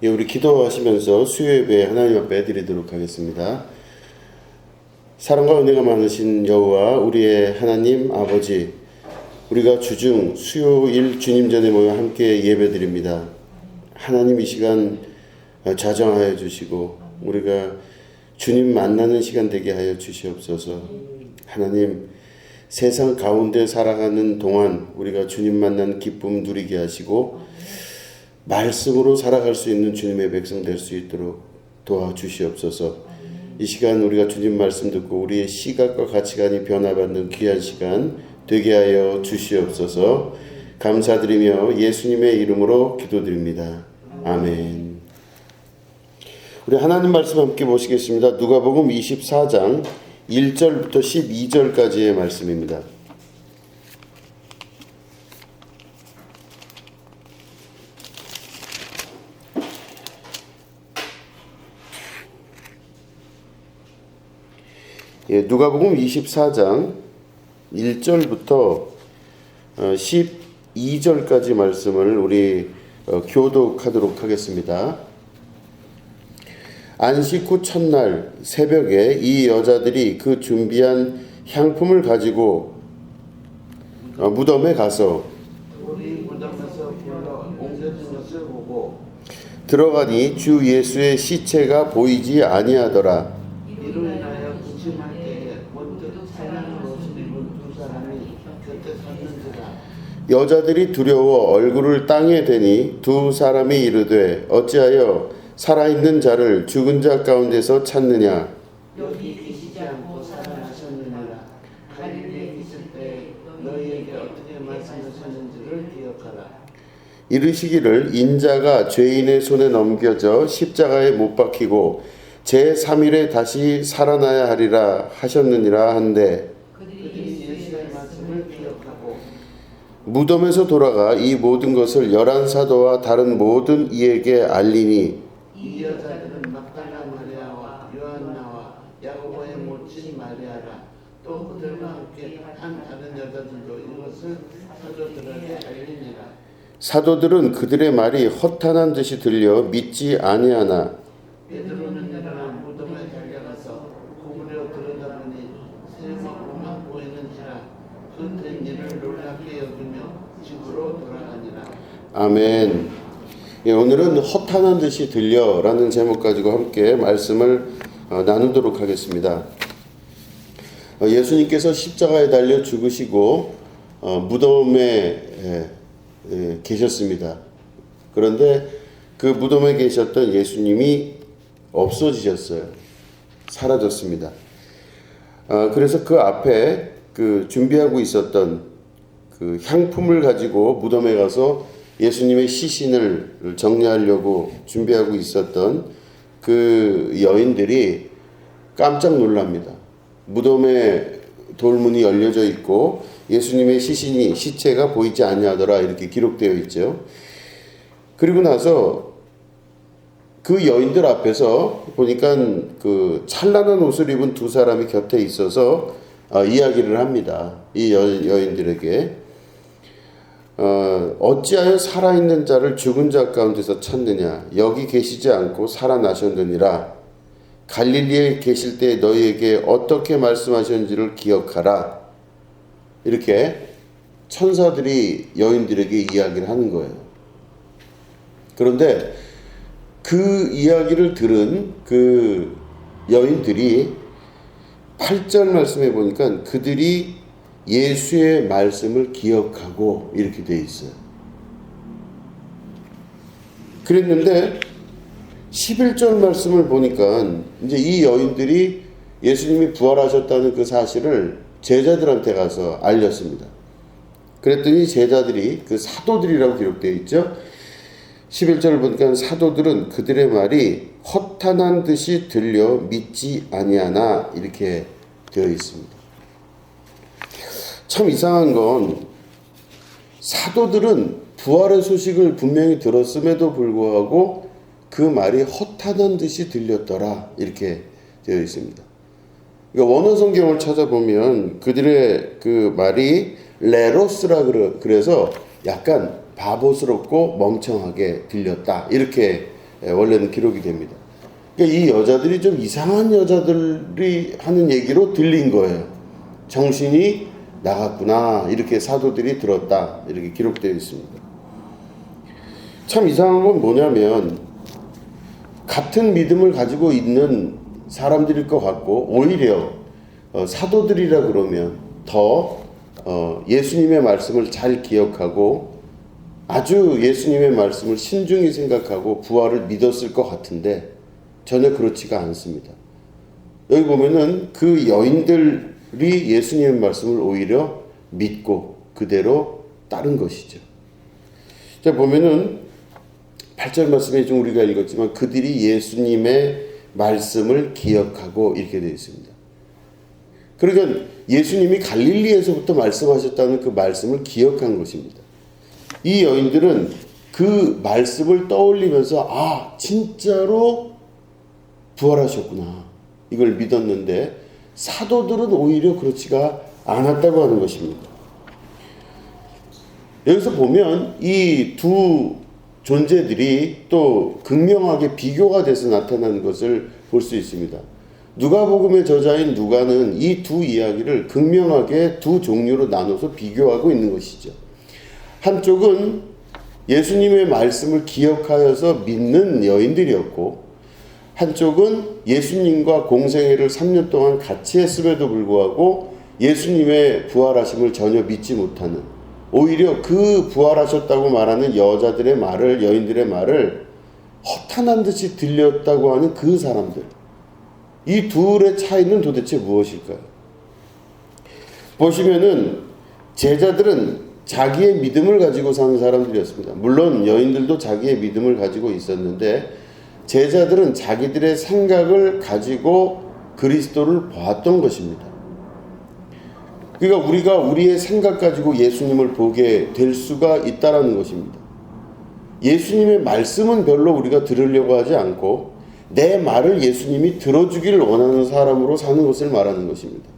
예, 우리 기도하시면서 수요 예배 하나님 앞에 드리도록 하겠습니다. 사랑과 은혜가 많으신 여호와 우리의 하나님 아버지, 우리가 주중 수요일 주님 전에 모여 함께 예배드립니다. 하나님 이 시간 자정하여 주시고 우리가 주님 만나는 시간 되게 하여 주시옵소서. 하나님, 세상 가운데 살아가는 동안 우리가 주님 만나는 기쁨 누리게 하시고 말씀으로 살아갈 수 있는 주님의 백성 될 수 있도록 도와주시옵소서. 이 시간 우리가 주님 말씀 듣고 우리의 시각과 가치관이 변화받는 귀한 시간 되게 하여 주시옵소서. 감사드리며 예수님의 이름으로 기도드립니다. 아멘. 우리 하나님 말씀 함께 보시겠습니다. 누가복음 24장 1절부터 12절까지의 말씀입니다. 예, 누가복음 24장 1절부터 12절까지 말씀을 우리 교독하도록 하겠습니다. 안식 후 첫날 새벽에 이 여자들이 그 준비한 향품을 가지고 무덤에 가서 들어가니 주 예수의 시체가 보이지 아니하더라. 여자들이 두려워 얼굴을 땅에 대니 두 사람이 이르되 어찌하여 살아있는 자를 죽은 자 가운데서 찾느냐. 여기 계시지 않고 살아나셨느니라. 갈릴리에 있을 때 너희에게 어떻게 말씀하셨는지를 기억하라. 이르시기를 인자가 죄인의 손에 넘겨져 십자가에 못 박히고 제3일에 다시 살아나야 하리라 하셨느니라 한데 그들이 예수의 말씀을 기억하고 무덤에서 돌아가 이 모든 것을 11사도와 다른 모든 이에게 알리니 이 여자들은 막달라 마리아와 요한나와 야고보의 모친 마리아라. 또 그들과 함께 한 다른 여자들도 이것을 사도들에게 알리니라. 사도들은 그들의 말이 허탄한 듯이 들려 믿지 아니하나 베드로는 일어나 무덤에 달려가서 구부려 들여다보니 세마포만 보이는지라 그 된 일을 놀랍게 여기며 집으로 돌아가니라. 아멘. 예, 오늘은 허탄한 듯이 들려라는 제목 가지고 함께 말씀을 나누도록 하겠습니다. 예수님께서 십자가에 달려 죽으시고 무덤에 계셨습니다. 그런데 그 무덤에 계셨던 예수님이 없어지셨어요. 사라졌습니다. 그래서 그 앞에 그 준비하고 있었던 그 향품을 가지고 무덤에 가서 예수님의 시신을 정리하려고 준비하고 있었던 그 여인들이 깜짝 놀랍니다. 무덤에 돌문이 열려져 있고 예수님의 시체가 보이지 아니하더라 이렇게 기록되어 있죠. 그리고 나서 그 여인들 앞에서 보니까 그 찬란한 옷을 입은 두 사람이 곁에 있어서 이야기를 합니다. 이 여인들에게 어찌하여 살아있는 자를 죽은 자 가운데서 찾느냐. 여기 계시지 않고 살아나셨느니라. 갈릴리에 계실 때 너희에게 어떻게 말씀하셨는지를 기억하라. 이렇게 천사들이 여인들에게 이야기를 하는 거예요. 그런데 그 이야기를 들은 그 여인들이 8절 말씀해 보니까 그들이 예수의 말씀을 기억하고 이렇게 돼 있어요. 그랬는데 11절 말씀을 보니까 이제 이 여인들이 예수님이 부활하셨다는 그 사실을 제자들한테 가서 알렸습니다. 그랬더니 제자들이 그 사도들이라고 기록되어 있죠. 11절을 보니까 사도들은 그들의 말이 허탄한 듯이 들려 믿지 아니하나 이렇게 되어 있습니다. 참 이상한 건 사도들은 부활의 소식을 분명히 들었음에도 불구하고 그 말이 허탄한 듯이 들렸더라 이렇게 되어 있습니다. 그러니까 원어 성경을 찾아보면 그들의 그 말이 레로스라 그래서 약간 바보스럽고 멍청하게 들렸다 이렇게 원래는 기록이 됩니다. 그러니까 이 여자들이 좀 이상한 여자들이 하는 얘기로 들린 거예요. 정신이 나갔구나, 이렇게 사도들이 들었다, 이렇게 기록되어 있습니다. 참 이상한 건 뭐냐면 같은 믿음을 가지고 있는 사람들일 것 같고, 오히려 사도들이라 그러면 더 예수님의 말씀을 잘 기억하고 아주 예수님의 말씀을 신중히 생각하고 부활을 믿었을 것 같은데 전혀 그렇지가 않습니다. 여기 보면은 그 여인들이 예수님의 말씀을 오히려 믿고 그대로 따른 것이죠. 자, 보면은 8절 말씀에 좀 우리가 읽었지만 그들이 예수님의 말씀을 기억하고 이렇게 되어 있습니다. 그러니까 예수님이 갈릴리에서부터 말씀하셨다는 그 말씀을 기억한 것입니다. 이 여인들은 그 말씀을 떠올리면서 아, 진짜로 부활하셨구나, 이걸 믿었는데 사도들은 오히려 그렇지가 않았다고 하는 것입니다. 여기서 보면 이 두 존재들이 또 극명하게 비교가 돼서 나타나는 것을 볼 수 있습니다. 누가복음의 저자인 누가는 이 두 이야기를 극명하게 두 종류로 나눠서 비교하고 있는 것이죠. 한쪽은 예수님의 말씀을 기억하여서 믿는 여인들이었고, 한쪽은 예수님과 공생애를 3년 동안 같이 했음에도 불구하고 예수님의 부활하심을 전혀 믿지 못하는, 오히려 그 부활하셨다고 말하는 여자들의 말을, 여인들의 말을 허탄한 듯이 들렸다고 하는 그 사람들. 이 둘의 차이는 도대체 무엇일까요? 보시면은 제자들은 자기의 믿음을 가지고 사는 사람들이었습니다. 물론 여인들도 자기의 믿음을 가지고 있었는데 제자들은 자기들의 생각을 가지고 그리스도를 보았던 것입니다. 그러니까 우리가 우리의 생각 가지고 예수님을 보게 될 수가 있다라는 것입니다. 예수님의 말씀은 별로 우리가 들으려고 하지 않고 내 말을 예수님이 들어주기를 원하는 사람으로 사는 것을 말하는 것입니다.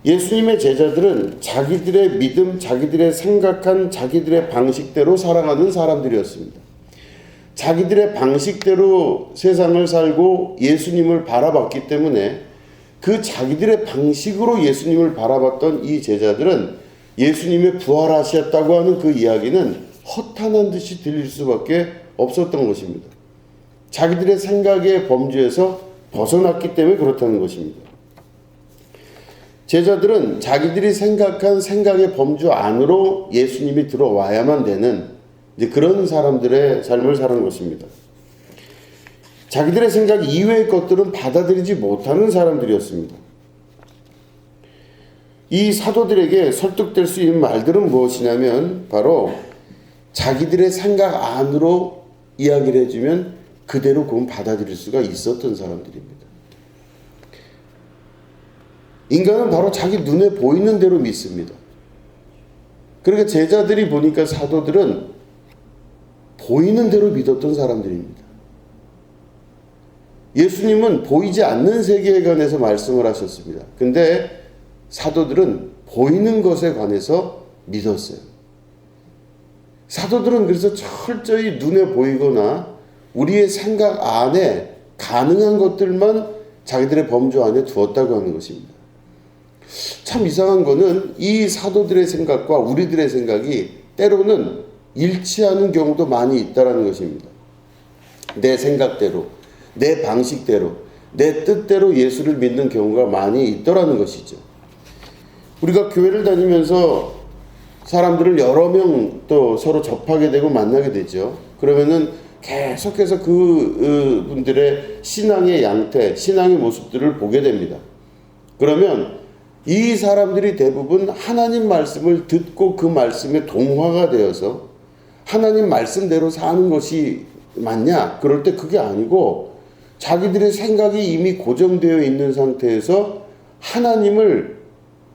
예수님의 제자들은 자기들의 믿음, 자기들의 생각한 자기들의 방식대로 살아가는 사람들이었습니다. 자기들의 방식대로 세상을 살고 예수님을 바라봤기 때문에 그 자기들의 방식으로 예수님을 바라봤던 이 제자들은 예수님의 부활하셨다고 하는 그 이야기는 허탄한 듯이 들릴 수밖에 없었던 것입니다. 자기들의 생각의 범주에서 벗어났기 때문에 그렇다는 것입니다. 제자들은 자기들이 생각한 생각의 범주 안으로 예수님이 들어와야만 되는 이제 그런 사람들의 삶을 사는 것입니다. 자기들의 생각 이외의 것들은 받아들이지 못하는 사람들이었습니다. 이 사도들에게 설득될 수 있는 말들은 무엇이냐면 바로 자기들의 생각 안으로 이야기를 해주면 그대로 그건 받아들일 수가 있었던 사람들입니다. 인간은 바로 자기 눈에 보이는 대로 믿습니다. 그러니까 제자들이 보니까 사도들은 보이는 대로 믿었던 사람들입니다. 예수님은 보이지 않는 세계에 관해서 말씀을 하셨습니다. 근데 사도들은 보이는 것에 관해서 믿었어요. 사도들은 그래서 철저히 눈에 보이거나 우리의 생각 안에 가능한 것들만 자기들의 범주 안에 두었다고 하는 것입니다. 참 이상한 거는 이 사도들의 생각과 우리들의 생각이 때로는 일치하는 경우도 많이 있다는 것입니다. 내 생각대로, 내 방식대로, 내 뜻대로 예수를 믿는 경우가 많이 있더라는 것이죠. 우리가 교회를 다니면서 사람들을 여러 명 또 서로 접하게 되고 만나게 되죠. 그러면은 계속해서 그 분들의 신앙의 양태, 신앙의 모습들을 보게 됩니다. 그러면 이 사람들이 대부분 하나님 말씀을 듣고 그 말씀에 동화가 되어서 하나님 말씀대로 사는 것이 맞냐? 그럴 때 그게 아니고 자기들의 생각이 이미 고정되어 있는 상태에서 하나님을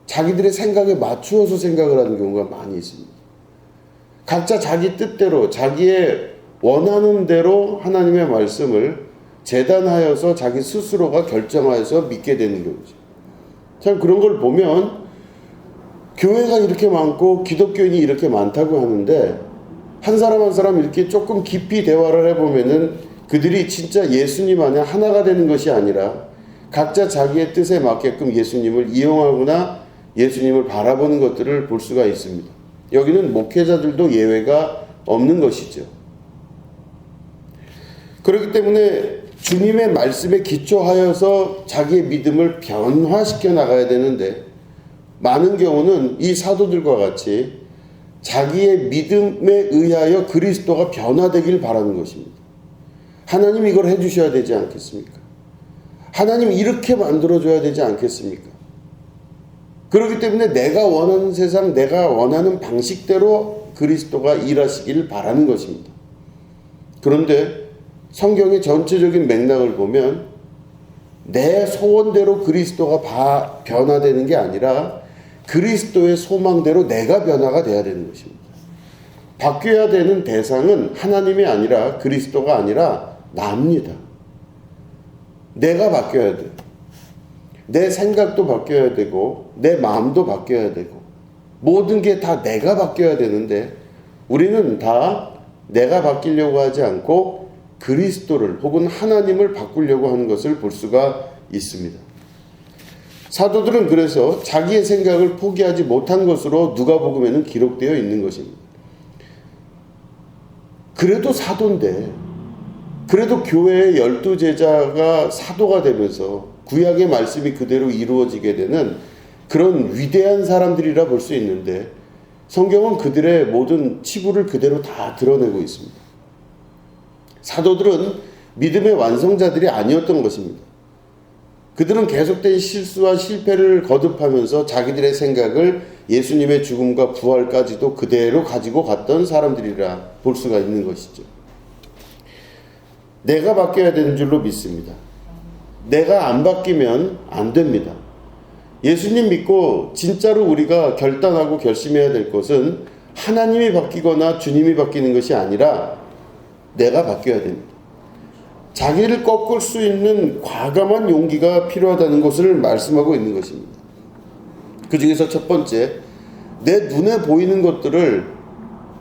자기들의 생각에 맞추어서 생각을 하는 경우가 많이 있습니다. 각자 자기 뜻대로 자기의 원하는 대로 하나님의 말씀을 재단하여서 자기 스스로가 결정하여서 믿게 되는 경우죠. 참 그런 걸 보면 교회가 이렇게 많고 기독교인이 이렇게 많다고 하는데 한 사람 한 사람 이렇게 조금 깊이 대화를 해보면은 그들이 진짜 예수님 안에 하나가 되는 것이 아니라 각자 자기의 뜻에 맞게끔 예수님을 이용하거나 예수님을 바라보는 것들을 볼 수가 있습니다. 여기는 목회자들도 예외가 없는 것이죠. 그렇기 때문에 주님의 말씀에 기초하여서 자기의 믿음을 변화시켜 나가야 되는데, 많은 경우는 이 사도들과 같이 자기의 믿음에 의하여 그리스도가 변화되길 바라는 것입니다. 하나님 이걸 해주셔야 되지 않겠습니까? 하나님 이렇게 만들어줘야 되지 않겠습니까? 그렇기 때문에 내가 원하는 세상, 내가 원하는 방식대로 그리스도가 일하시길 바라는 것입니다. 그런데 성경의 전체적인 맥락을 보면 내 소원대로 그리스도가 변화되는 게 아니라 그리스도의 소망대로 내가 변화가 돼야 되는 것입니다. 바뀌어야 되는 대상은 하나님이 아니라 그리스도가 아니라 나입니다. 내가 바뀌어야 돼요. 내 생각도 바뀌어야 되고 내 마음도 바뀌어야 되고 모든 게 다 내가 바뀌어야 되는데, 우리는 다 내가 바뀌려고 하지 않고 그리스도를 혹은 하나님을 바꾸려고 하는 것을 볼 수가 있습니다. 사도들은 그래서 자기의 생각을 포기하지 못한 것으로 누가복음에는 기록되어 있는 것입니다. 그래도 사도인데, 그래도 교회의 12제자가 사도가 되면서 구약의 말씀이 그대로 이루어지게 되는 그런 위대한 사람들이라 볼 수 있는데, 성경은 그들의 모든 치부를 그대로 다 드러내고 있습니다. 사도들은 믿음의 완성자들이 아니었던 것입니다. 그들은 계속된 실수와 실패를 거듭하면서 자기들의 생각을 예수님의 죽음과 부활까지도 그대로 가지고 갔던 사람들이라 볼 수가 있는 것이죠. 내가 바뀌어야 되는 줄로 믿습니다. 내가 안 바뀌면 안 됩니다. 예수님 믿고 진짜로 우리가 결단하고 결심해야 될 것은 하나님이 바뀌거나 주님이 바뀌는 것이 아니라 내가 바뀌어야 됩니다. 자기를 꺾을 수 있는 과감한 용기가 필요하다는 것을 말씀하고 있는 것입니다. 그 중에서 첫 번째, 내 눈에 보이는 것들을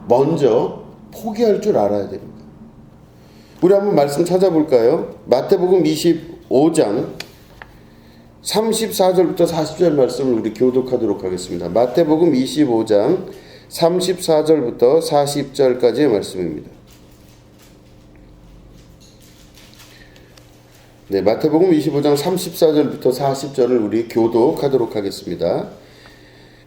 먼저 포기할 줄 알아야 됩니다. 우리 한번 말씀 찾아볼까요? 마태복음 25장 34절부터 40절 말씀을 우리 교독하도록 하겠습니다. 마태복음 25장 34절부터 40절까지의 말씀입니다. 네, 마태복음 25장 34절부터 40절을 우리 교독하도록 하겠습니다.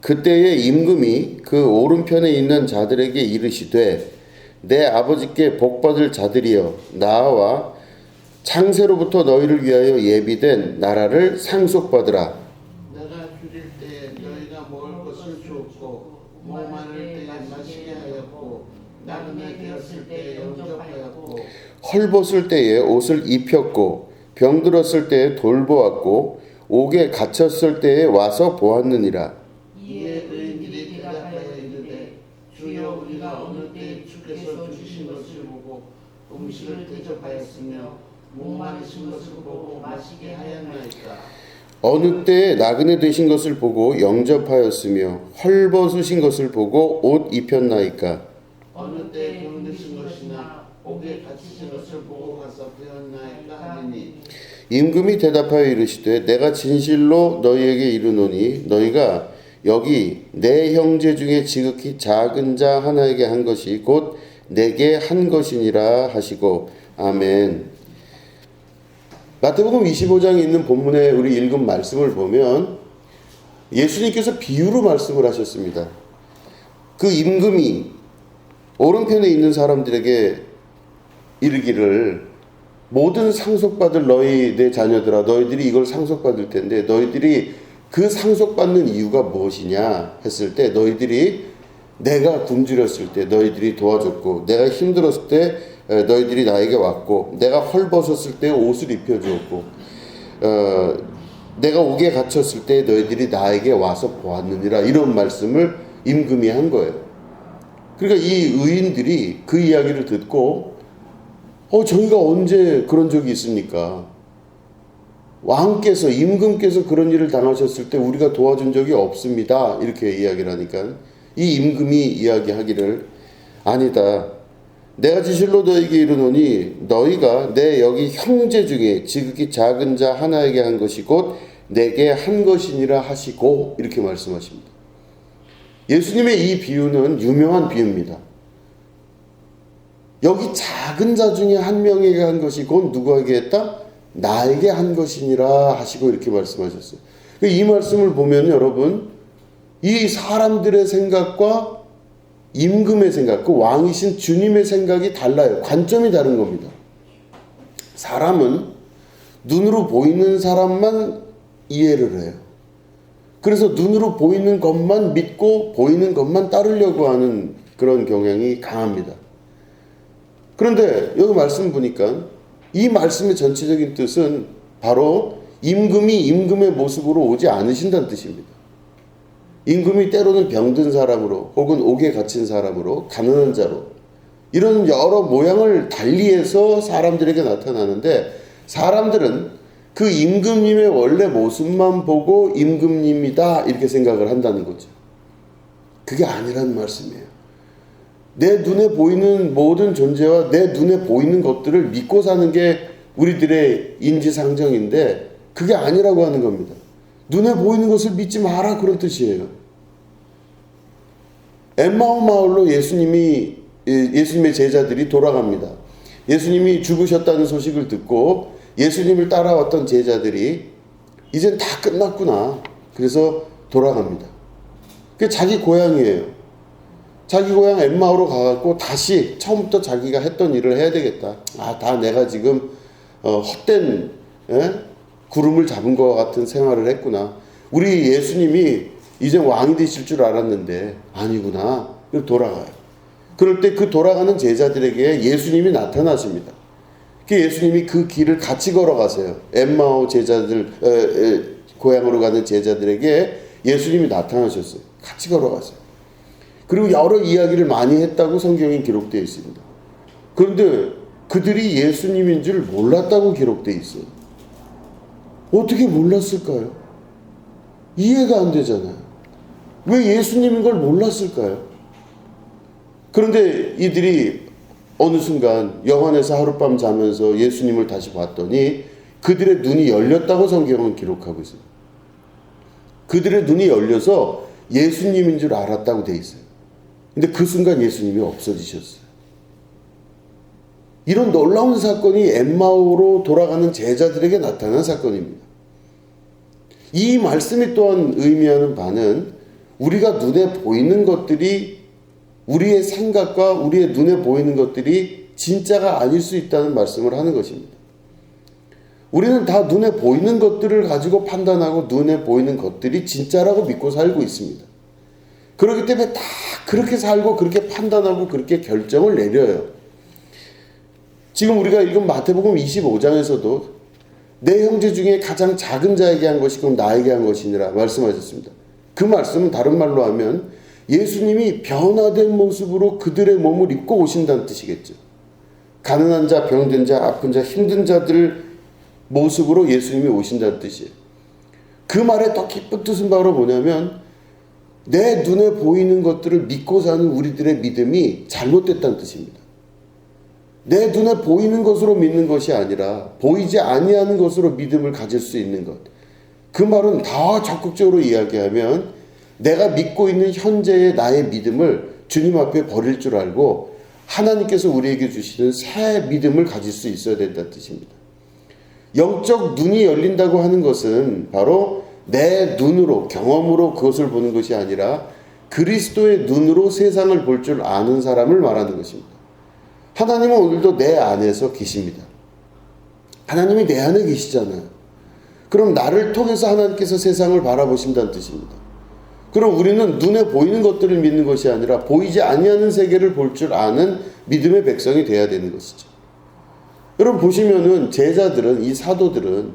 그때에 임금이 그 오른편에 있는 자들에게 이르시되, 내 아버지께 복받을 자들이여, 나와 창세로부터 너희를 위하여 예비된 나라를 상속받으라. 내가 줄일 때에 너희가 먹을 것을 주었고, 목마를 때에 마시게 하였고, 나그네 되었을 때에 영접하였고, 헐벗을 때에 옷을 입혔고, 병들었을 때에 돌보았고, 옥에 갇혔을 때에 와서 보았느니라. 이에 의인들이 대답하여 이르되, 주여, 우리가 어느 때에 주께서 주신 것을 보고 음식을 대접하였으며 목마르신 것을 보고 마시게 하였나이까. 어느 때에 나그네 되신 것을 보고 영접하였으며 헐벗으신 것을 보고 옷 입혔나이까. 어느 때에 병드신 것이나 옥에 갇히신 것을 보고 가서 배웠나이까 하리니. 임금이 대답하여 이르시되, 내가 진실로 너희에게 이르노니 너희가 여기 내 형제 중에 지극히 작은 자 하나에게 한 것이 곧 내게 한 것이니라 하시고. 아멘. 마태복음 25장에 있는 본문에 우리 읽은 말씀을 보면 예수님께서 비유로 말씀을 하셨습니다. 그 임금이 오른편에 있는 사람들에게 이르기를, 모든 상속받을 너희 내 자녀들아, 너희들이 이걸 상속받을 텐데 너희들이 그 상속받는 이유가 무엇이냐 했을 때, 너희들이 내가 굶주렸을 때 너희들이 도와줬고, 내가 힘들었을 때 너희들이 나에게 왔고, 내가 헐벗었을 때 옷을 입혀주었고, 내가 옥에 갇혔을 때 너희들이 나에게 와서 보았느니라, 이런 말씀을 임금이 한 거예요. 그러니까 이 의인들이 그 이야기를 듣고 저희가 언제 그런 적이 있습니까? 왕께서, 임금께서 그런 일을 당하셨을 때 우리가 도와준 적이 없습니다, 이렇게 이야기를 하니까 이 임금이 이야기하기를, 아니다, 내가 진실로 너에게 이르노니 너희가 내 여기 형제 중에 지극히 작은 자 하나에게 한 것이 곧 내게 한 것이니라 하시고 이렇게 말씀하십니다. 예수님의 이 비유는 유명한 비유입니다. 여기 작은 자 중에 한 명에게 한 것이 곧 누구에게 했다? 나에게 한 것이니라 하시고 이렇게 말씀하셨어요. 이 말씀을 보면 여러분, 이 사람들의 생각과 임금의 생각, 그 왕이신 주님의 생각이 달라요. 관점이 다른 겁니다. 사람은 눈으로 보이는 사람만 이해를 해요. 그래서 눈으로 보이는 것만 믿고 보이는 것만 따르려고 하는 그런 경향이 강합니다. 그런데 여기 말씀 보니까 이 말씀의 전체적인 뜻은 바로 임금이 임금의 모습으로 오지 않으신다는 뜻입니다. 임금이 때로는 병든 사람으로 혹은 옥에 갇힌 사람으로 가난한 자로 이런 여러 모양을 달리해서 사람들에게 나타나는데 사람들은 그 임금님의 원래 모습만 보고 임금님이다 이렇게 생각을 한다는 거죠. 그게 아니라는 말씀이에요. 내 눈에 보이는 모든 존재와 내 눈에 보이는 것들을 믿고 사는 게 우리들의 인지상정인데 그게 아니라고 하는 겁니다. 눈에 보이는 것을 믿지 마라 그런 뜻이에요. 엠마오 마을로 예수님의 제자들이 돌아갑니다. 예수님이 죽으셨다는 소식을 듣고 예수님을 따라왔던 제자들이 이젠 다 끝났구나. 그래서 돌아갑니다. 그게 자기 고향이에요. 자기 고향 엠마오로 가갖고 다시 처음부터 자기가 했던 일을 해야 되겠다. 다 내가 지금 헛된 구름을 잡은 것 같은 생활을 했구나. 우리 예수님이 이제 왕이 되실 줄 알았는데 아니구나. 그래서 돌아가요. 그럴 때 그 돌아가는 제자들에게 예수님이 나타나십니다. 예수님이 그 길을 같이 걸어가세요. 엠마오 제자들 고향으로 가는 제자들에게 예수님이 나타나셨어요. 같이 걸어가세요. 그리고 여러 이야기를 많이 했다고 성경에 기록되어 있습니다. 그런데 그들이 예수님인 줄 몰랐다고 기록되어 있어요. 어떻게 몰랐을까요? 이해가 안 되잖아요. 왜 예수님인 걸 몰랐을까요? 그런데 이들이 어느 순간 영안에서 하룻밤 자면서 예수님을 다시 봤더니 그들의 눈이 열렸다고 성경은 기록하고 있어요. 그들의 눈이 열려서 예수님인 줄 알았다고 돼 있어요. 근데 그 순간 예수님이 없어지셨어요. 이런 놀라운 사건이 엠마오로 돌아가는 제자들에게 나타난 사건입니다. 이 말씀이 또한 의미하는 바는 우리가 눈에 보이는 것들이 우리의 생각과 우리의 눈에 보이는 것들이 진짜가 아닐 수 있다는 말씀을 하는 것입니다. 우리는 다 눈에 보이는 것들을 가지고 판단하고 눈에 보이는 것들이 진짜라고 믿고 살고 있습니다. 그렇기 때문에 다 그렇게 살고 그렇게 판단하고 그렇게 결정을 내려요. 지금 우리가 읽은 마태복음 25장에서도 내 형제 중에 가장 작은 자에게 한 것이 그럼 나에게 한 것이니라 말씀하셨습니다. 그 말씀은 다른 말로 하면 예수님이 변화된 모습으로 그들의 몸을 입고 오신다는 뜻이겠죠. 가난한 자, 병든 자, 아픈 자, 힘든 자들 모습으로 예수님이 오신다는 뜻이에요. 그 말의 더 깊은 뜻은 바로 뭐냐면 내 눈에 보이는 것들을 믿고 사는 우리들의 믿음이 잘못됐다는 뜻입니다. 내 눈에 보이는 것으로 믿는 것이 아니라 보이지 아니하는 것으로 믿음을 가질 수 있는 것. 그 말은 더 적극적으로 이야기하면 내가 믿고 있는 현재의 나의 믿음을 주님 앞에 버릴 줄 알고 하나님께서 우리에게 주시는 새 믿음을 가질 수 있어야 된다는 뜻입니다. 영적 눈이 열린다고 하는 것은 바로 내 눈으로 경험으로 그것을 보는 것이 아니라 그리스도의 눈으로 세상을 볼 줄 아는 사람을 말하는 것입니다. 하나님은 오늘도 내 안에서 계십니다. 하나님이 내 안에 계시잖아요. 그럼 나를 통해서 하나님께서 세상을 바라보신다는 뜻입니다. 그럼 우리는 눈에 보이는 것들을 믿는 것이 아니라 보이지 아니하는 세계를 볼 줄 아는 믿음의 백성이 되어야 되는 것이죠. 여러분 보시면은 제자들은, 이 사도들은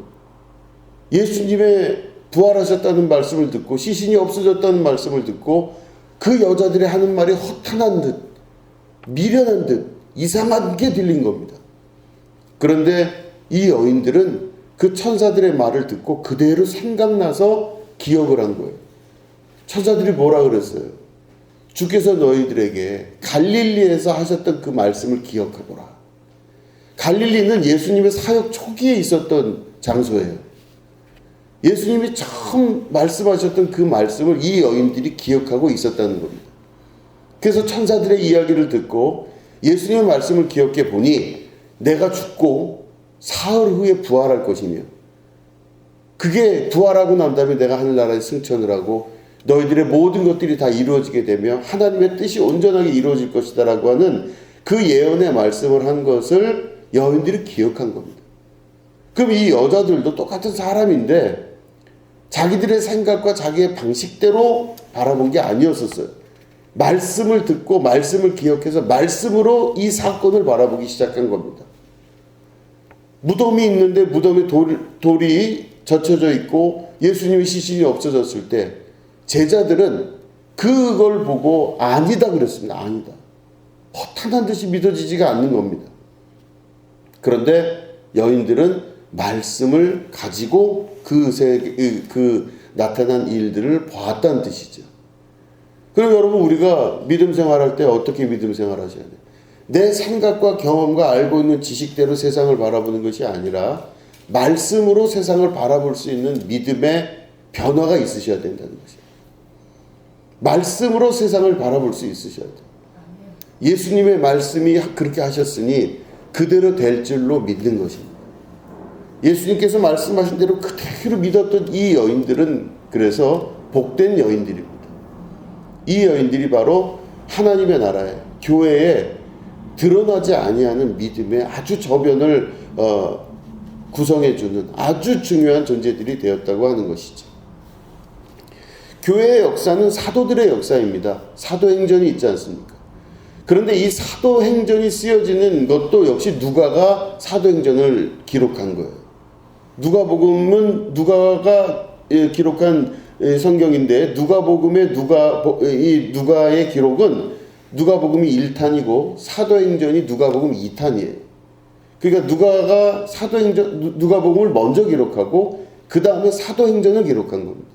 예수님의 부활하셨다는 말씀을 듣고 시신이 없어졌다는 말씀을 듣고 그 여자들이 하는 말이 허탄한 듯 미련한 듯 이상하게 들린 겁니다. 그런데 이 여인들은 그 천사들의 말을 듣고 그대로 생각나서 기억을 한 거예요. 천사들이 뭐라 그랬어요? 주께서 너희들에게 갈릴리에서 하셨던 그 말씀을 기억하거라. 갈릴리는 예수님의 사역 초기에 있었던 장소예요. 예수님이 처음 말씀하셨던 그 말씀을 이 여인들이 기억하고 있었다는 겁니다. 그래서 천사들의 이야기를 듣고 예수님의 말씀을 기억해 보니 내가 죽고 사흘 후에 부활할 것이며 그게 부활하고 난 다음에 내가 하늘나라에 승천을 하고 너희들의 모든 것들이 다 이루어지게 되며 하나님의 뜻이 온전하게 이루어질 것이다 라고 하는 그 예언의 말씀을 한 것을 여인들이 기억한 겁니다. 그럼 이 여자들도 똑같은 사람인데 자기들의 생각과 자기의 방식대로 바라본 게 아니었었어요. 말씀을 듣고 말씀을 기억해서 말씀으로 이 사건을 바라보기 시작한 겁니다. 무덤이 있는데 무덤에 돌이 젖혀져 있고 예수님의 시신이 없어졌을 때 제자들은 그걸 보고 아니다 그랬습니다. 아니다. 허탄한 듯이 믿어지지가 않는 겁니다. 그런데 여인들은 말씀을 가지고 그 나타난 일들을 보았다는 뜻이죠. 그럼 여러분 우리가 믿음 생활할 때 어떻게 믿음 생활하셔야 돼요? 내 생각과 경험과 알고 있는 지식대로 세상을 바라보는 것이 아니라 말씀으로 세상을 바라볼 수 있는 믿음의 변화가 있으셔야 된다는 것이에요. 말씀으로 세상을 바라볼 수 있으셔야 돼요. 예수님의 말씀이 그렇게 하셨으니 그대로 될 줄로 믿는 것입니다. 예수님께서 말씀하신 대로 그대로 믿었던 이 여인들은 그래서 복된 여인들입니다. 이 여인들이 바로 하나님의 나라에 교회에 드러나지 아니하는 믿음의 아주 저변을 구성해주는 아주 중요한 존재들이 되었다고 하는 것이죠. 교회의 역사는 사도들의 역사입니다. 사도행전이 있지 않습니까? 그런데 이 사도행전이 쓰여지는 것도 역시 누가가 사도행전을 기록한 거예요. 누가복음은 누가가 기록한 성경인데 누가의 기록은 누가복음이 1탄이고 사도행전이 누가복음 2탄이에요. 그러니까 누가가 누가복음을 먼저 기록하고 그 다음에 사도행전을 기록한 겁니다.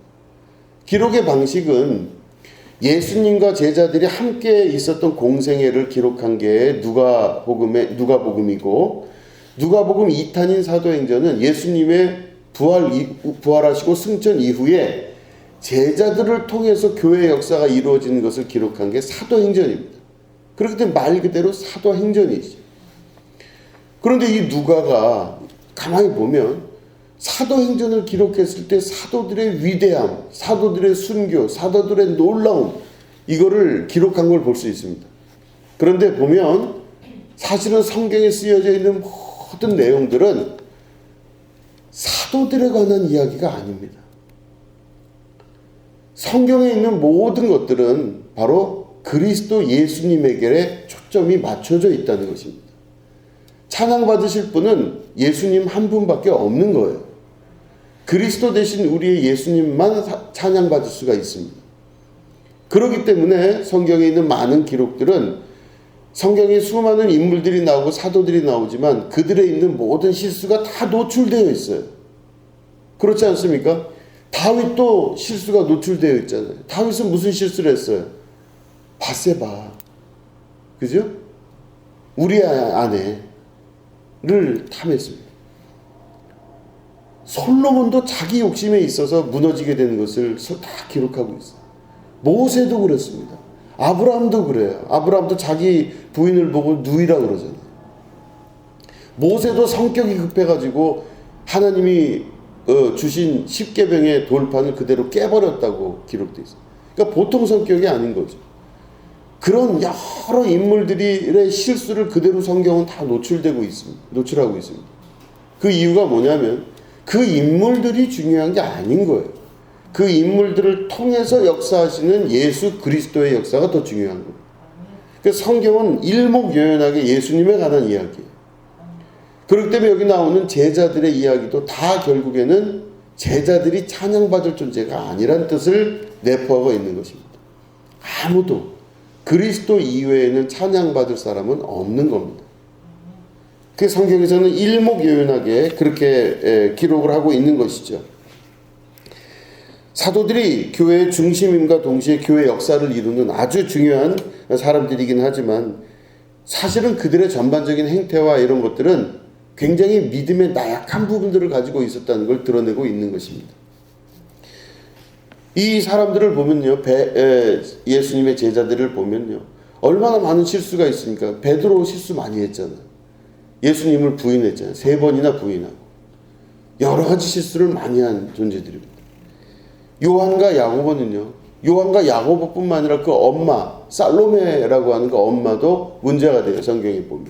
기록의 방식은 예수님과 제자들이 함께 있었던 공생애를 기록한 게 누가복음이고 누가복음 2탄인 사도행전은 예수님의 부활하시고 승천 이후에 제자들을 통해서 교회의 역사가 이루어지는 것을 기록한 게 사도행전입니다. 그렇기 때문에 말 그대로 사도행전이죠. 그런데 이 누가가 가만히 보면 사도행전을 기록했을 때 사도들의 위대함, 사도들의 순교, 사도들의 놀라움 이거를 기록한 걸 볼 수 있습니다. 그런데 보면 사실은 성경에 쓰여져 있는 모든 내용들은 사도들에 관한 이야기가 아닙니다. 성경에 있는 모든 것들은 바로 그리스도 예수님에게 초점이 맞춰져 있다는 것입니다. 찬양받으실 분은 예수님 한 분밖에 없는 거예요. 그리스도 대신 우리의 예수님만 찬양받을 수가 있습니다. 그렇기 때문에 성경에 있는 많은 기록들은 성경에 수많은 인물들이 나오고 사도들이 나오지만 그들에 있는 모든 실수가 다 노출되어 있어요. 그렇지 않습니까? 다윗도 실수가 노출되어 있잖아요. 다윗은 무슨 실수를 했어요? 바세바, 그죠? 우리의 아내를 탐했습니다. 솔로몬도 자기 욕심에 있어서 무너지게 되는 것을 다 기록하고 있어요. 모세도 그랬습니다. 아브라함도 그래요. 아브라함도 자기 부인을 보고 누이라 그러잖아요. 모세도 성격이 급해가지고 하나님이 주신 십계명의 돌판을 그대로 깨버렸다고 기록되어 있어요. 그러니까 보통 성격이 아닌 거죠. 그런 여러 인물들의 실수를 그대로 성경은 다 노출하고 있습니다. 그 이유가 뭐냐면 그 인물들이 중요한 게 아닌 거예요. 그 인물들을 통해서 역사하시는 예수 그리스도의 역사가 더 중요한 겁니다. 그래서 성경은 일목요연하게 예수님에 관한 이야기예요. 그렇기 때문에 여기 나오는 제자들의 이야기도 다 결국에는 제자들이 찬양받을 존재가 아니란 뜻을 내포하고 있는 것입니다. 아무도 그리스도 이외에는 찬양받을 사람은 없는 겁니다. 그 성경에서는 일목요연하게 그렇게 기록을 하고 있는 것이죠. 사도들이 교회의 중심임과 동시에 교회 역사를 이루는 아주 중요한 사람들이긴 하지만 사실은 그들의 전반적인 행태와 이런 것들은 굉장히 믿음의 나약한 부분들을 가지고 있었다는 걸 드러내고 있는 것입니다. 이 사람들을 보면요, 예수님의 제자들을 보면요, 얼마나 많은 실수가 있습니까? 베드로 실수 많이 했잖아요. 예수님을 부인했잖아요. 3번이나 부인하고 여러 가지 실수를 많이 한 존재들입니다. 요한과 야고보는요, 요한과 야고보뿐만 아니라 그 엄마 살로메라고 하는 그 엄마도 문제가 돼요. 성경에 보면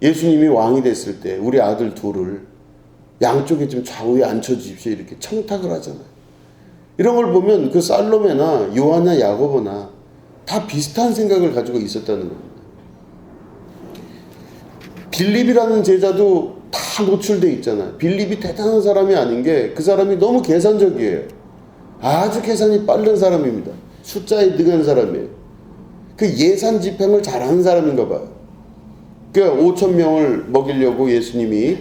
예수님이 왕이 됐을 때 우리 아들 둘을 양쪽에 좀 좌우에 앉혀주십시오 이렇게 청탁을 하잖아요. 이런 걸 보면 그 살로메나 요한이나 야고보나 다 비슷한 생각을 가지고 있었다는 겁니다. 빌립이라는 제자도 다 노출돼 있잖아요. 빌립이 대단한 사람이 아닌 게 그 사람이 너무 계산적이에요. 아주 계산이 빠른 사람입니다. 숫자에 능한 사람이에요. 그 예산 집행을 잘하는 사람인가 봐요. 그러니까 5,000명을 먹이려고 예수님이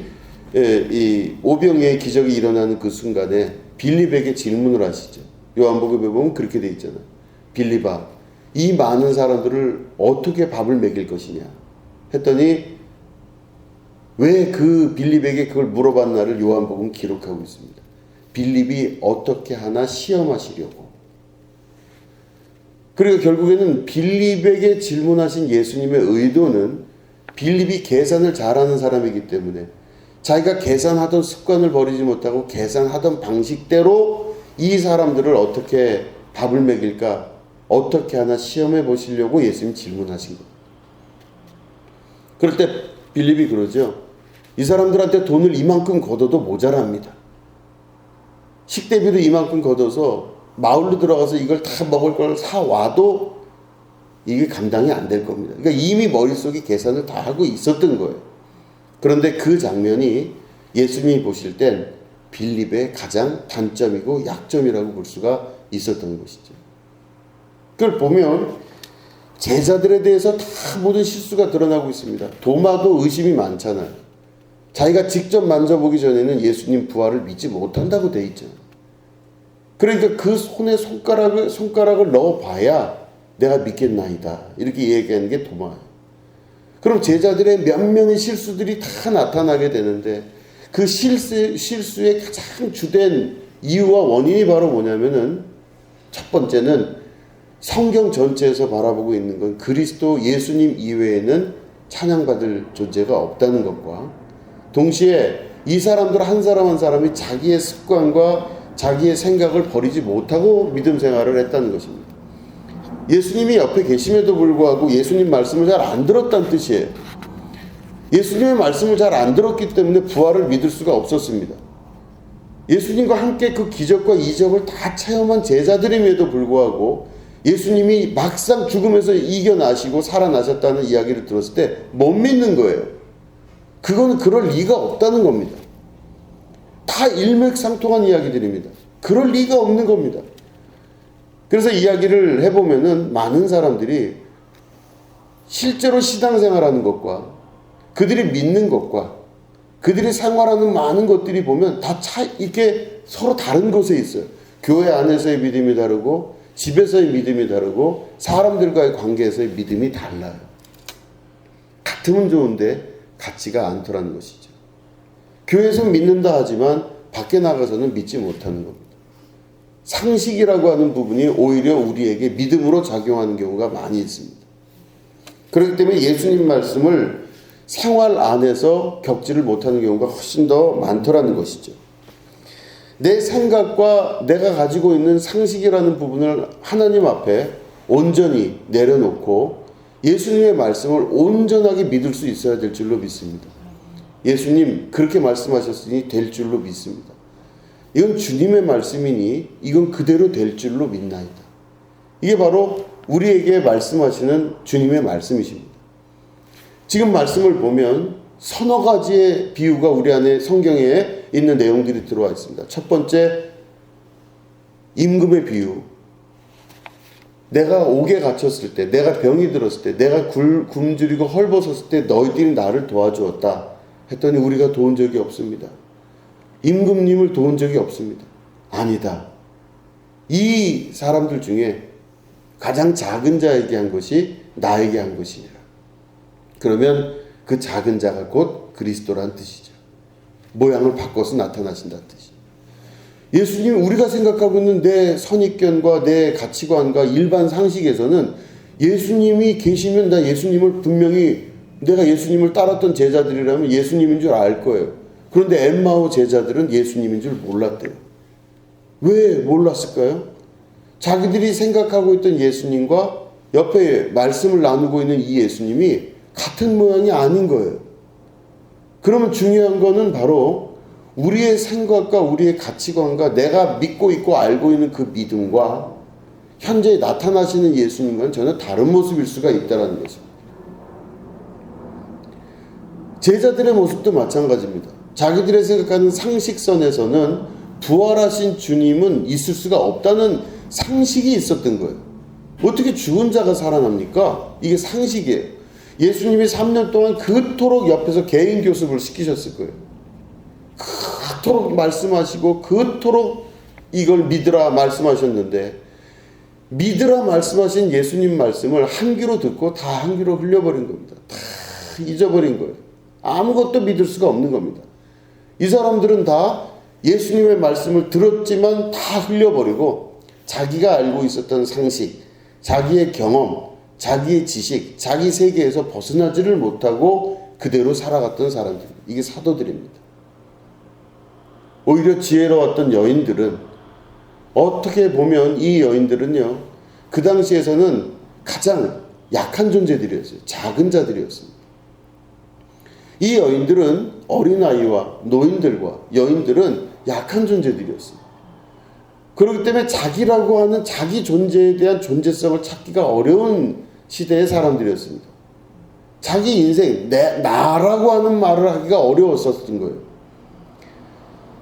이 오병이의 기적이 일어나는 그 순간에 빌립에게 질문을 하시죠. 요한복음에 보면 그렇게 돼 있잖아요. 빌립아, 이 많은 사람들을 어떻게 밥을 먹일 것이냐 했더니 왜 그 빌립에게 그걸 물어봤나를 요한복음 기록하고 있습니다. 빌립이 어떻게 하나 시험하시려고. 그리고 결국에는 빌립에게 질문하신 예수님의 의도는 빌립이 계산을 잘하는 사람이기 때문에 자기가 계산하던 습관을 버리지 못하고 계산하던 방식대로 이 사람들을 어떻게 밥을 먹일까, 어떻게 하나 시험해 보시려고 예수님이 질문하신 거예요. 그럴 때 빌립이 그러죠. 이 사람들한테 돈을 이만큼 걷어도 모자랍니다. 식대비도 이만큼 걷어서 마을로 들어가서 이걸 다 먹을 걸 사와도 이게 감당이 안 될 겁니다. 그러니까 이미 머릿속에 계산을 다 하고 있었던 거예요. 그런데 그 장면이 예수님이 보실 땐 빌립의 가장 단점이고 약점이라고 볼 수가 있었던 것이죠. 그걸 보면 제자들에 대해서 다 모든 실수가 드러나고 있습니다. 도마도 의심이 많잖아요. 자기가 직접 만져보기 전에는 예수님 부활을 믿지 못한다고 돼 있죠. 그러니까 그 손에 손가락을 넣어봐야 내가 믿겠나이다. 이렇게 얘기하는 게 도마예요. 그럼 제자들의 몇몇의 실수들이 다 나타나게 되는데 그 실수의 가장 주된 이유와 원인이 바로 뭐냐면은 첫 번째는 성경 전체에서 바라보고 있는 건 그리스도 예수님 이외에는 찬양받을 존재가 없다는 것과 동시에 이 사람들 한 사람 한 사람이 자기의 습관과 자기의 생각을 버리지 못하고 믿음 생활을 했다는 것입니다. 예수님이 옆에 계심에도 불구하고 예수님 말씀을 잘 안 들었다는 뜻이에요. 예수님의 말씀을 잘 안 들었기 때문에 부활을 믿을 수가 없었습니다. 예수님과 함께 그 기적과 이적을 다 체험한 제자들임에도 불구하고 예수님이 막상 죽음에서 이겨나시고 살아나셨다는 이야기를 들었을 때 못 믿는 거예요. 그건 그럴 리가 없다는 겁니다. 다 일맥상통한 이야기들입니다. 그럴 리가 없는 겁니다. 그래서 이야기를 해보면은 많은 사람들이 실제로 신앙생활하는 것과 그들이 믿는 것과 그들이 생활하는 많은 것들이 보면 다 이게 서로 다른 곳에 있어요. 교회 안에서의 믿음이 다르고 집에서의 믿음이 다르고 사람들과의 관계에서의 믿음이 달라요. 같으면 좋은데 같지가 않더라는 것이죠. 교회에서 믿는다 하지만 밖에 나가서는 믿지 못하는 겁니다. 상식이라고 하는 부분이 오히려 우리에게 믿음으로 작용하는 경우가 많이 있습니다. 그렇기 때문에 예수님 말씀을 생활 안에서 겪지를 못하는 경우가 훨씬 더 많더라는 것이죠. 내 생각과 내가 가지고 있는 상식이라는 부분을 하나님 앞에 온전히 내려놓고 예수님의 말씀을 온전하게 믿을 수 있어야 될 줄로 믿습니다. 예수님 그렇게 말씀하셨으니 될 줄로 믿습니다. 이건 주님의 말씀이니 이건 그대로 될 줄로 믿나이다. 이게 바로 우리에게 말씀하시는 주님의 말씀이십니다. 지금 말씀을 보면 서너 가지의 비유가 우리 안에 성경에 있는 내용들이 들어와 있습니다. 첫 번째, 임금의 비유. 내가 옥에 갇혔을 때, 내가 병이 들었을 때, 내가 굶주리고 헐벗었을 때 너희들이 나를 도와주었다 했더니 우리가 도운 적이 없습니다. 임금님을 도운 적이 없습니다. 아니다. 이 사람들 중에 가장 작은 자에게 한 것이 나에게 한 것이니라. 그러면 그 작은 자가 곧 그리스도란 뜻이죠. 모양을 바꿔서 나타나신다는 뜻이죠. 예수님, 우리가 생각하고 있는 내 선입견과 내 가치관과 일반 상식에서는 예수님이 계시면 나 예수님을 분명히, 내가 예수님을 따랐던 제자들이라면 예수님인 줄 알 거예요. 그런데 엠마오 제자들은 예수님인 줄 몰랐대요. 왜 몰랐을까요? 자기들이 생각하고 있던 예수님과 옆에 말씀을 나누고 있는 이 예수님이 같은 모양이 아닌 거예요. 그러면 중요한 거는 바로 우리의 생각과 우리의 가치관과 내가 믿고 있고 알고 있는 그 믿음과 현재 나타나시는 예수님과는 전혀 다른 모습일 수가 있다는 것입니다. 제자들의 모습도 마찬가지입니다. 자기들의 생각하는 상식선에서는 부활하신 주님은 있을 수가 없다는 상식이 있었던 거예요. 어떻게 죽은 자가 살아납니까? 이게 상식이에요. 예수님이 3년 동안 그토록 옆에서 개인 교습을 시키셨을 거예요. 그토록 말씀하시고 그토록 이걸 믿으라 말씀하셨는데, 믿으라 말씀하신 예수님 말씀을 한 귀로 듣고 다 한 귀로 흘려버린 겁니다. 다 잊어버린 거예요. 아무것도 믿을 수가 없는 겁니다. 이 사람들은 다 예수님의 말씀을 들었지만 다 흘려버리고 자기가 알고 있었던 상식, 자기의 경험, 자기의 지식, 자기 세계에서 벗어나지를 못하고 그대로 살아갔던 사람들, 이게 사도들입니다. 오히려 지혜로웠던 여인들은, 어떻게 보면 이 여인들은요, 그 당시에서는 가장 약한 존재들이었어요. 작은 자들이었습니다. 이 여인들은 어린아이와 노인들과 여인들은 약한 존재들이었습니다. 그렇기 때문에 자기라고 하는 자기 존재에 대한 존재성을 찾기가 어려운 시대의 사람들이었습니다. 자기 인생, 나라고 하는 말을 하기가 어려웠었던 거예요.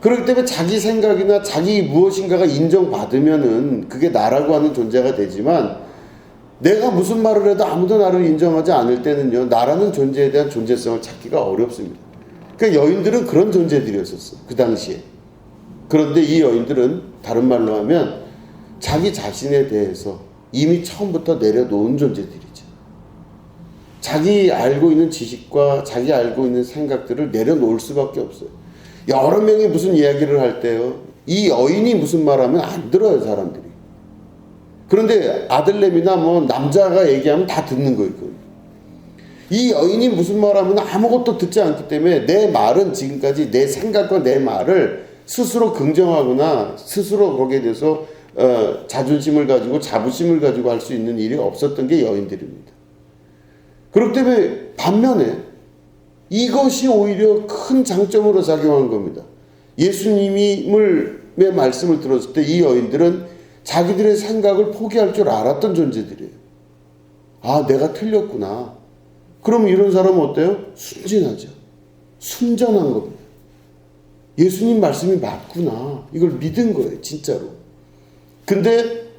그렇기 때문에 자기 생각이나 자기 무엇인가가 인정받으면은 그게 나라고 하는 존재가 되지만, 내가 무슨 말을 해도 아무도 나를 인정하지 않을 때는요, 나라는 존재에 대한 존재성을 찾기가 어렵습니다. 그러니까 여인들은 그런 존재들이었었어요, 그 당시에. 그런데 이 여인들은 다른 말로 하면 자기 자신에 대해서 이미 처음부터 내려놓은 존재들이죠. 자기 알고 있는 지식과 자기 알고 있는 생각들을 내려놓을 수밖에 없어요. 여러 명이 무슨 이야기를 할 때요, 이 여인이 무슨 말하면 안 들어요, 사람들이. 그런데 아들내미나 뭐 남자가 얘기하면 다 듣는 거예요. 이 여인이 무슨 말하면 아무것도 듣지 않기 때문에 내 말은 지금까지 내 생각과 내 말을 스스로 긍정하거나 스스로 거기에 대해서 자존심을 가지고 자부심을 가지고 할 수 있는 일이 없었던 게 여인들입니다. 그렇기 때문에 반면에 이것이 오히려 큰 장점으로 작용한 겁니다. 예수님의 말씀을 들었을 때 이 여인들은 자기들의 생각을 포기할 줄 알았던 존재들이에요. 아, 내가 틀렸구나. 그럼 이런 사람은 어때요? 순진하죠. 순전한 겁니다. 예수님 말씀이 맞구나. 이걸 믿은 거예요, 진짜로. 근데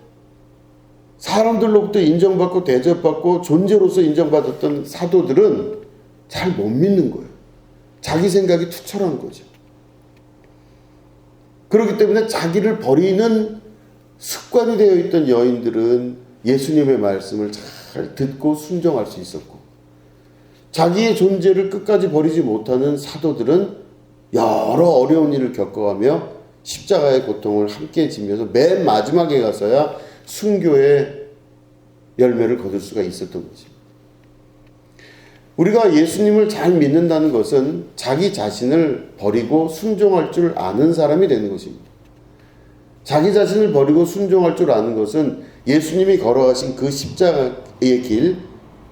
사람들로부터 인정받고 대접받고 존재로서 인정받았던 사도들은 잘 못 믿는 거예요. 자기 생각이 투철한 거죠. 그렇기 때문에 자기를 버리는 습관이 되어 있던 여인들은 예수님의 말씀을 잘 듣고 순종할 수 있었고, 자기의 존재를 끝까지 버리지 못하는 사도들은 여러 어려운 일을 겪어가며 십자가의 고통을 함께 지면서 맨 마지막에 가서야 순교의 열매를 거둘 수가 있었던 거죠. 우리가 예수님을 잘 믿는다는 것은 자기 자신을 버리고 순종할 줄 아는 사람이 되는 것입니다. 자기 자신을 버리고 순종할 줄 아는 것은 예수님이 걸어가신 그 십자가의 길,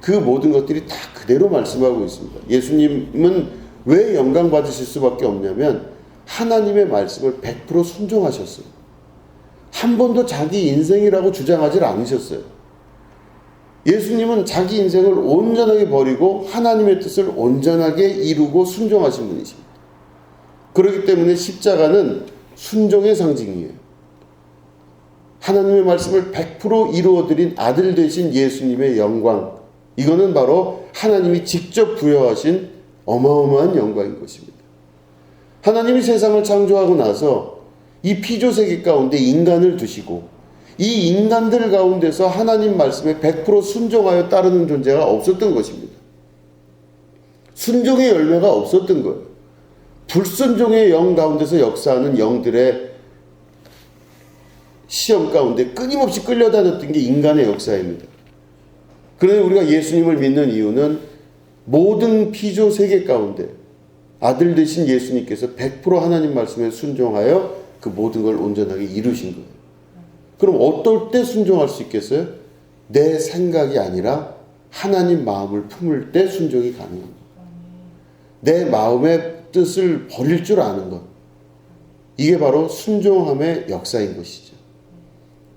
그 모든 것들이 다 그대로 말씀하고 있습니다. 예수님은 왜 영광 받으실 수밖에 없냐면 하나님의 말씀을 100% 순종하셨어요. 한 번도 자기 인생이라고 주장하지 않으셨어요. 예수님은 자기 인생을 온전하게 버리고 하나님의 뜻을 온전하게 이루고 순종하신 분이십니다. 그렇기 때문에 십자가는 순종의 상징이에요. 하나님의 말씀을 100% 이루어드린 아들 되신 예수님의 영광, 이거는 바로 하나님이 직접 부여하신 어마어마한 영광인 것입니다. 하나님이 세상을 창조하고 나서 이 피조세계 가운데 인간을 두시고 이 인간들 가운데서 하나님 말씀에 100% 순종하여 따르는 존재가 없었던 것입니다. 순종의 열매가 없었던 거예요. 불순종의 영 가운데서 역사하는 영들의 시험 가운데 끊임없이 끌려다녔던 게 인간의 역사입니다. 그런데 우리가 예수님을 믿는 이유는 모든 피조 세계 가운데 아들 되신 예수님께서 100% 하나님 말씀에 순종하여 그 모든 걸 온전하게 이루신 거예요. 그럼 어떨 때 순종할 수 있겠어요? 내 생각이 아니라 하나님 마음을 품을 때 순종이 가능합니다. 내 마음의 뜻을 버릴 줄 아는 것. 이게 바로 순종함의 역사인 것이죠.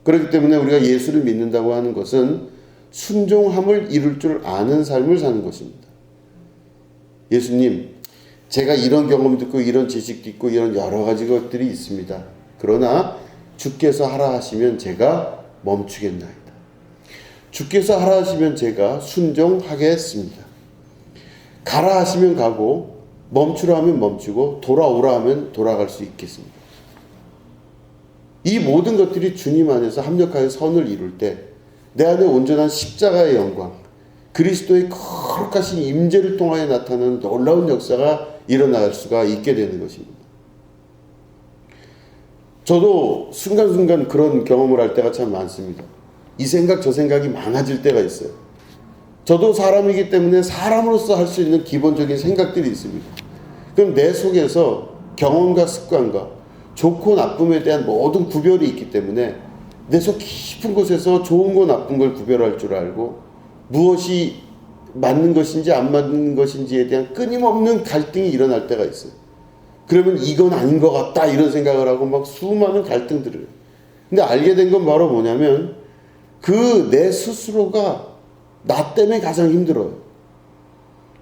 그렇기 때문에 우리가 예수를 믿는다고 하는 것은 순종함을 이룰 줄 아는 삶을 사는 것입니다. 예수님, 제가 이런 경험도 있고 이런 지식도 있고 이런 여러 가지 것들이 있습니다. 그러나 주께서 하라 하시면 제가 멈추겠나이다. 주께서 하라 하시면 제가 순종하겠습니다. 가라 하시면 가고 멈추라 하면 멈추고 돌아오라 하면 돌아갈 수 있겠습니다. 이 모든 것들이 주님 안에서 합력하여 선을 이룰 때 내 안에 온전한 십자가의 영광, 그리스도의 거룩하신 임재를 통하여 나타나는 놀라운 역사가 일어날 수가 있게 되는 것입니다. 저도 순간순간 그런 경험을 할 때가 참 많습니다. 이 생각 저 생각이 많아질 때가 있어요. 저도 사람이기 때문에 사람으로서 할 수 있는 기본적인 생각들이 있습니다. 그럼 내 속에서 경험과 습관과 좋고 나쁨에 대한 모든 구별이 있기 때문에 내 속 깊은 곳에서 좋은 거 나쁜 걸 구별할 줄 알고 무엇이 맞는 것인지 안 맞는 것인지에 대한 끊임없는 갈등이 일어날 때가 있어요. 그러면 이건 아닌 것 같다 이런 생각을 하고 막 수많은 갈등들을 해요. 근데 알게 된 건 바로 뭐냐면 그 내 스스로가 나 때문에 가장 힘들어요.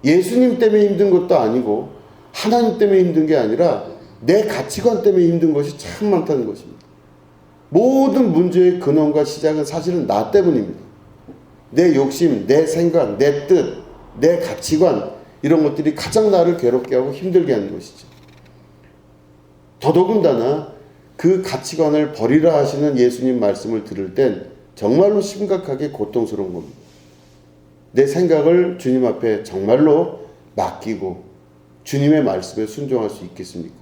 예수님 때문에 힘든 것도 아니고 하나님 때문에 힘든 게 아니라 내 가치관 때문에 힘든 것이 참 많다는 것입니다. 모든 문제의 근원과 시작은 사실은 나 때문입니다. 내 욕심, 내 생각, 내 뜻, 내 가치관 이런 것들이 가장 나를 괴롭게 하고 힘들게 하는 것이죠. 더더군다나 그 가치관을 버리라 하시는 예수님 말씀을 들을 땐 정말로 심각하게 고통스러운 겁니다. 내 생각을 주님 앞에 정말로 맡기고 주님의 말씀에 순종할 수 있겠습니까?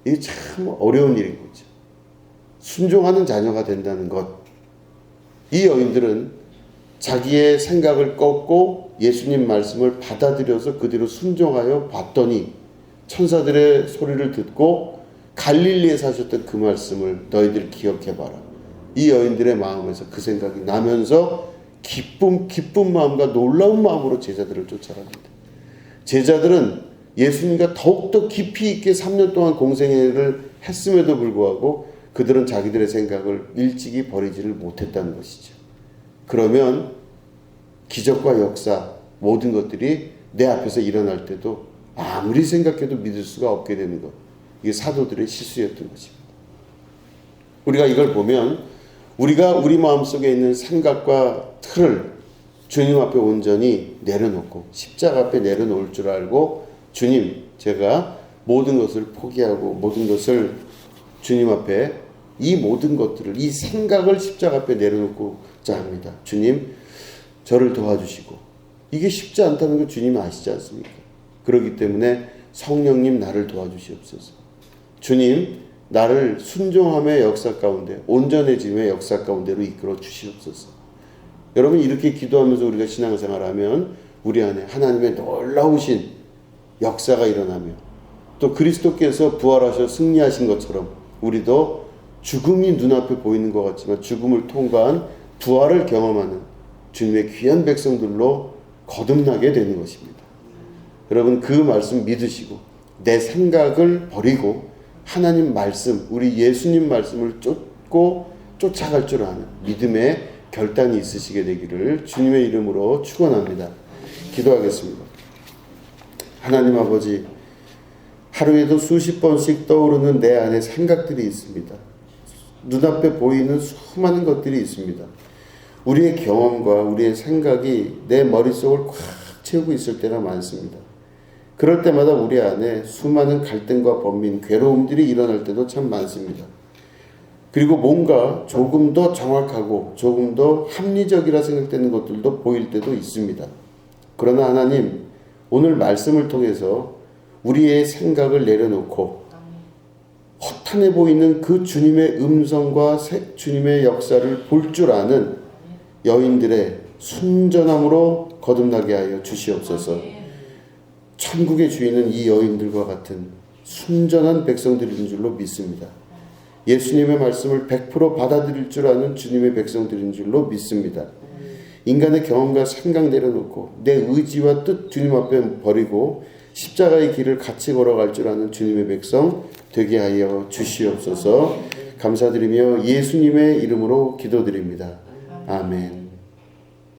이게 참 어려운 일인 거죠. 순종하는 자녀가 된다는 것. 이 여인들은 자기의 생각을 꺾고 예수님 말씀을 받아들여서 그대로 순종하여 봤더니 천사들의 소리를 듣고 갈릴리에 사셨던 그 말씀을 너희들 기억해봐라. 이 여인들의 마음에서 그 생각이 나면서 기쁜 마음과 놀라운 마음으로 제자들을 쫓아갑니다. 제자들은 예수님과 더욱더 깊이 있게 3년 동안 공생애를 했음에도 불구하고 그들은 자기들의 생각을 일찍이 버리지를 못했다는 것이죠. 그러면 기적과 역사 모든 것들이 내 앞에서 일어날 때도 아무리 생각해도 믿을 수가 없게 되는 것. 이게 사도들의 실수였던 것입니다. 우리가 이걸 보면 우리가 우리 마음속에 있는 생각과 틀을 주님 앞에 온전히 내려놓고 십자가 앞에 내려놓을 줄 알고 주님, 제가 모든 것을 포기하고 모든 것을 주님 앞에 이 모든 것들을 이 생각을 십자가 앞에 내려놓고자 합니다. 주님, 저를 도와주시고 이게 쉽지 않다는 걸 주님이 아시지 않습니까? 그렇기 때문에 성령님 나를 도와주시옵소서. 주님, 나를 순종함의 역사 가운데 온전해짐의 역사 가운데로 이끌어 주시옵소서. 여러분 이렇게 기도하면서 우리가 신앙생활하면 우리 안에 하나님의 놀라우신 역사가 일어나며 또 그리스도께서 부활하셔 승리하신 것처럼 우리도 죽음이 눈앞에 보이는 것 같지만 죽음을 통과한 부활을 경험하는 주님의 귀한 백성들로 거듭나게 되는 것입니다. 여러분 그 말씀 믿으시고 내 생각을 버리고 하나님 말씀, 우리 예수님 말씀을 쫓고 쫓아갈 줄 아는 믿음의 결단이 있으시게 되기를 주님의 이름으로 축원합니다. 기도하겠습니다. 하나님 아버지, 하루에도 수십 번씩 떠오르는 내 안에 생각들이 있습니다. 눈앞에 보이는 수많은 것들이 있습니다. 우리의 경험과 우리의 생각이 내 머릿속을 꽉 채우고 있을 때가 많습니다. 그럴 때마다 우리 안에 수많은 갈등과 번민, 괴로움들이 일어날 때도 참 많습니다. 그리고 뭔가 조금 더 정확하고 조금 더 합리적이라 생각되는 것들도 보일 때도 있습니다. 그러나 하나님, 오늘 말씀을 통해서 우리의 생각을 내려놓고 허탄해 보이는 그 주님의 음성과 주님의 역사를 볼 줄 아는 여인들의 순전함으로 거듭나게 하여 주시옵소서. 천국의 주인은 이 여인들과 같은 순전한 백성들인 줄로 믿습니다. 예수님의 말씀을 100% 받아들일 줄 아는 주님의 백성들인 줄로 믿습니다. 인간의 경험과 생각 내려놓고 내 의지와 뜻 주님 앞에 버리고 십자가의 길을 같이 걸어갈 줄 아는 주님의 백성 되게 하여 주시옵소서. 감사드리며 예수님의 이름으로 기도드립니다. 아멘.